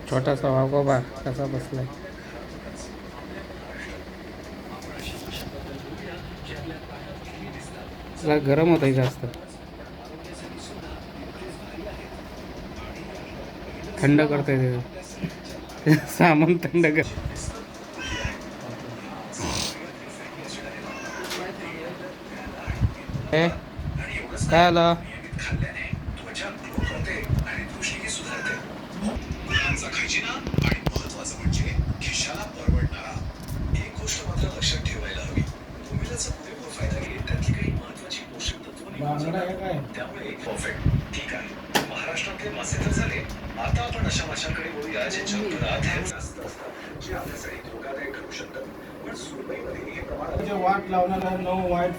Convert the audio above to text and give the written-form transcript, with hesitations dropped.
छोटासा वाघोबा कसा बसलाय. त्याला गरम होत आहे जास्त. थंड करता येते सामान थंड कर. काय आलं. त्यामुळे परफेक्ट ठीक आहे. महाराष्ट्रातले मासे तर झाले. आता आपण अशा माशांकडे बोलूया जे जगभरात जास्त असतात, जे आपल्यासाठी धोकादायक ठरू शकतात. पण सुरमईमध्ये हे प्रमाण वाट लावणार 9 वाट